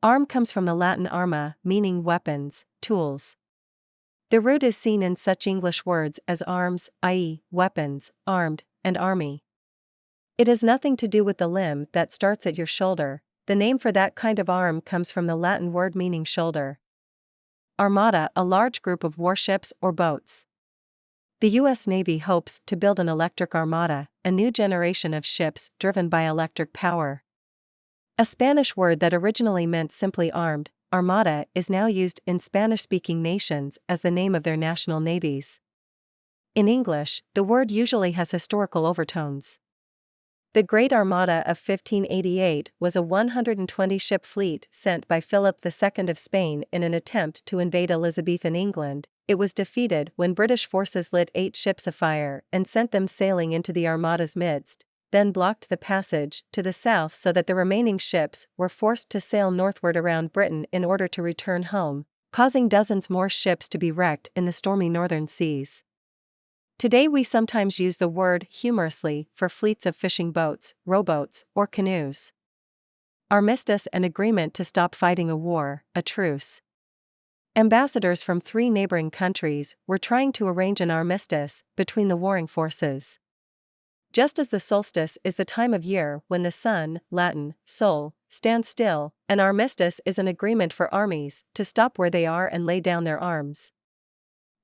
Arm comes from the Latin arma, meaning weapons, tools. The root is seen in such English words as arms, i.e., weapons, armed, and army. It has nothing to do with the limb that starts at your shoulder. The name for that kind of arm comes from the Latin word meaning shoulder. Armada, a large group of warships or boats. The U.S. Navy hopes to build an electric armada, a new generation of ships driven by electric power. A Spanish word that originally meant simply armed, armada, is now used in Spanish-speaking nations as the name of their national navies. In English, the word usually has historical overtones. The Great Armada of 1588 was a 120-ship fleet sent by Philip II of Spain in an attempt to invade Elizabethan England. It was defeated when British forces lit 8 ships afire and sent them sailing into the Armada's midst, then blocked the passage to the south so that the remaining ships were forced to sail northward around Britain in order to return home, causing dozens more ships to be wrecked in the stormy northern seas. Today we sometimes use the word humorously for fleets of fishing boats, rowboats, or canoes. Armistice, an agreement to stop fighting a war, a truce. Ambassadors from 3 neighboring countries were trying to arrange an armistice between the warring forces. Just as the solstice is the time of year when the sun, Latin, sol, stands still, an armistice is an agreement for armies to stop where they are and lay down their arms.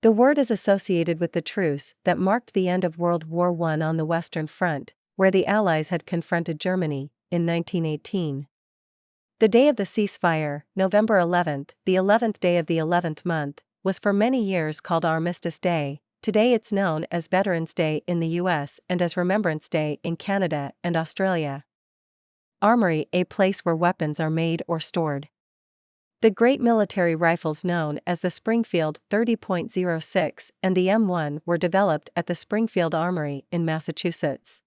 The word is associated with the truce that marked the end of World War I on the Western Front, where the Allies had confronted Germany, in 1918. The day of the ceasefire, November 11th, the 11th day of the 11th month, was for many years called Armistice Day. Today it's known as Veterans Day in the US and as Remembrance Day in Canada and Australia. Armory, a place where weapons are made or stored. The great military rifles known as the Springfield 30.06 and the M1 were developed at the Springfield Armory in Massachusetts.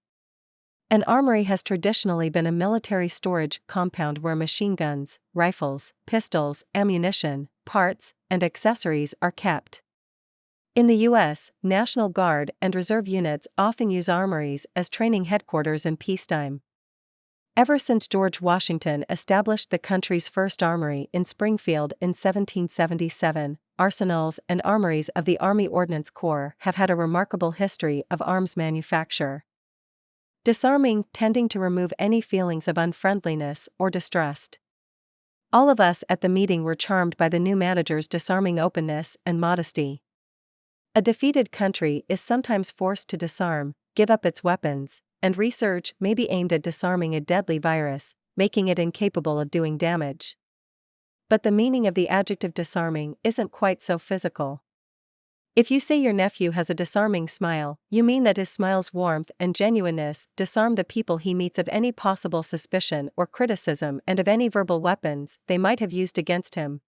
An armory has traditionally been a military storage compound where machine guns, rifles, pistols, ammunition, parts, and accessories are kept. In the U.S., National Guard and Reserve units often use armories as training headquarters in peacetime. Ever since George Washington established the country's first armory in Springfield in 1777, arsenals and armories of the Army Ordnance Corps have had a remarkable history of arms manufacture. Disarming, tending to remove any feelings of unfriendliness or distrust. All of us at the meeting were charmed by the new manager's disarming openness and modesty. A defeated country is sometimes forced to disarm, give up its weapons, and research may be aimed at disarming a deadly virus, making it incapable of doing damage. But the meaning of the adjective disarming isn't quite so physical. If you say your nephew has a disarming smile, you mean that his smile's warmth and genuineness disarm the people he meets of any possible suspicion or criticism and of any verbal weapons they might have used against him.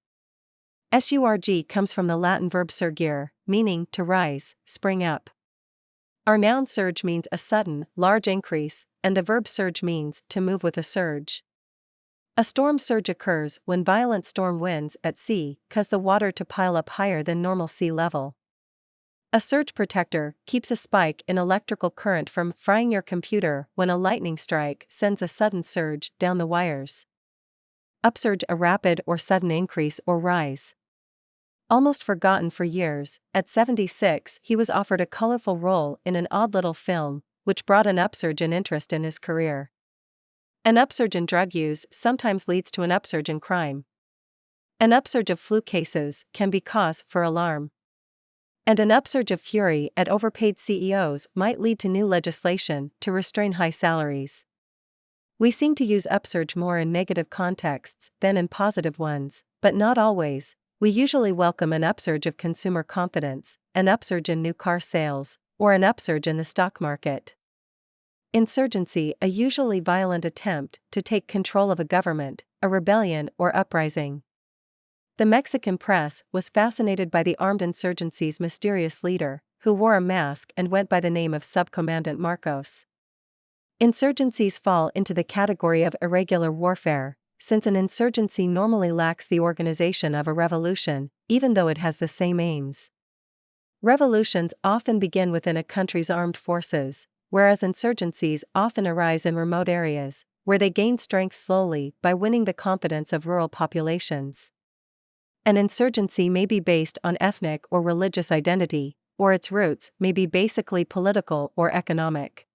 Surg comes from the Latin verb surgere, meaning to rise, spring up. Our noun surge means a sudden, large increase, and the verb surge means to move with a surge. A storm surge occurs when violent storm winds at sea cause the water to pile up higher than normal sea level. A surge protector keeps a spike in electrical current from frying your computer when a lightning strike sends a sudden surge down the wires. Upsurge, a rapid or sudden increase or rise. Almost forgotten for years, at 76 he was offered a colorful role in an odd little film, which brought an upsurge in interest in his career. An upsurge in drug use sometimes leads to an upsurge in crime. An upsurge of flu cases can be cause for alarm. And an upsurge of fury at overpaid CEOs might lead to new legislation to restrain high salaries. We seem to use upsurge more in negative contexts than in positive ones, but not always. We usually welcome an upsurge of consumer confidence, an upsurge in new car sales, or an upsurge in the stock market. Insurgency, a usually violent attempt to take control of a government, a rebellion or uprising. The Mexican press was fascinated by the armed insurgency's mysterious leader, who wore a mask and went by the name of Subcommandant Marcos. Insurgencies fall into the category of irregular warfare, since an insurgency normally lacks the organization of a revolution, even though it has the same aims. Revolutions often begin within a country's armed forces, whereas insurgencies often arise in remote areas, where they gain strength slowly by winning the confidence of rural populations. An insurgency may be based on ethnic or religious identity, or its roots may be basically political or economic.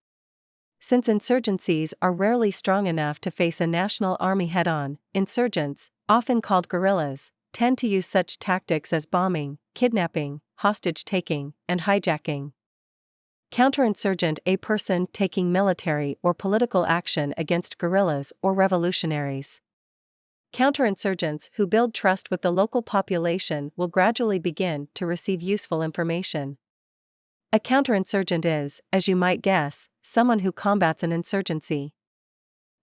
Since insurgencies are rarely strong enough to face a national army head-on, insurgents, often called guerrillas, tend to use such tactics as bombing, kidnapping, hostage-taking, and hijacking. Counterinsurgent: a person taking military or political action against guerrillas or revolutionaries. Counterinsurgents who build trust with the local population will gradually begin to receive useful information. A counterinsurgent is, as you might guess, someone who combats an insurgency.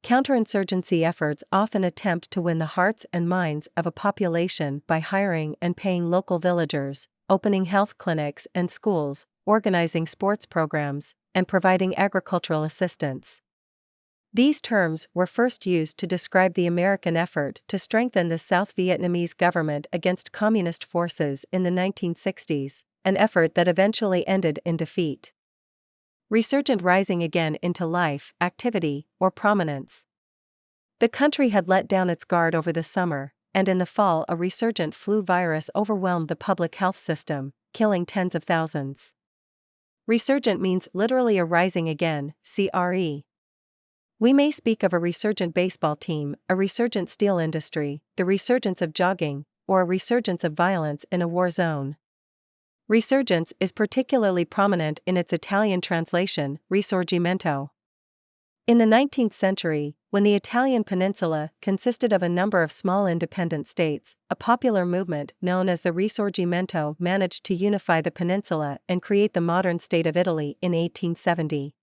Counterinsurgency efforts often attempt to win the hearts and minds of a population by hiring and paying local villagers, opening health clinics and schools, organizing sports programs, and providing agricultural assistance. These terms were first used to describe the American effort to strengthen the South Vietnamese government against communist forces in the 1960s, an effort that eventually ended in defeat. Resurgent: rising again into life, activity, or prominence. The country had let down its guard over the summer, and in the fall a resurgent flu virus overwhelmed the public health system, killing tens of thousands. Resurgent means literally a rising again, CRE. We may speak of a resurgent baseball team, a resurgent steel industry, the resurgence of jogging, or a resurgence of violence in a war zone. Resurgence is particularly prominent in its Italian translation, risorgimento. In the 19th century, when the Italian peninsula consisted of a number of small independent states, a popular movement known as the Risorgimento managed to unify the peninsula and create the modern state of Italy in 1870.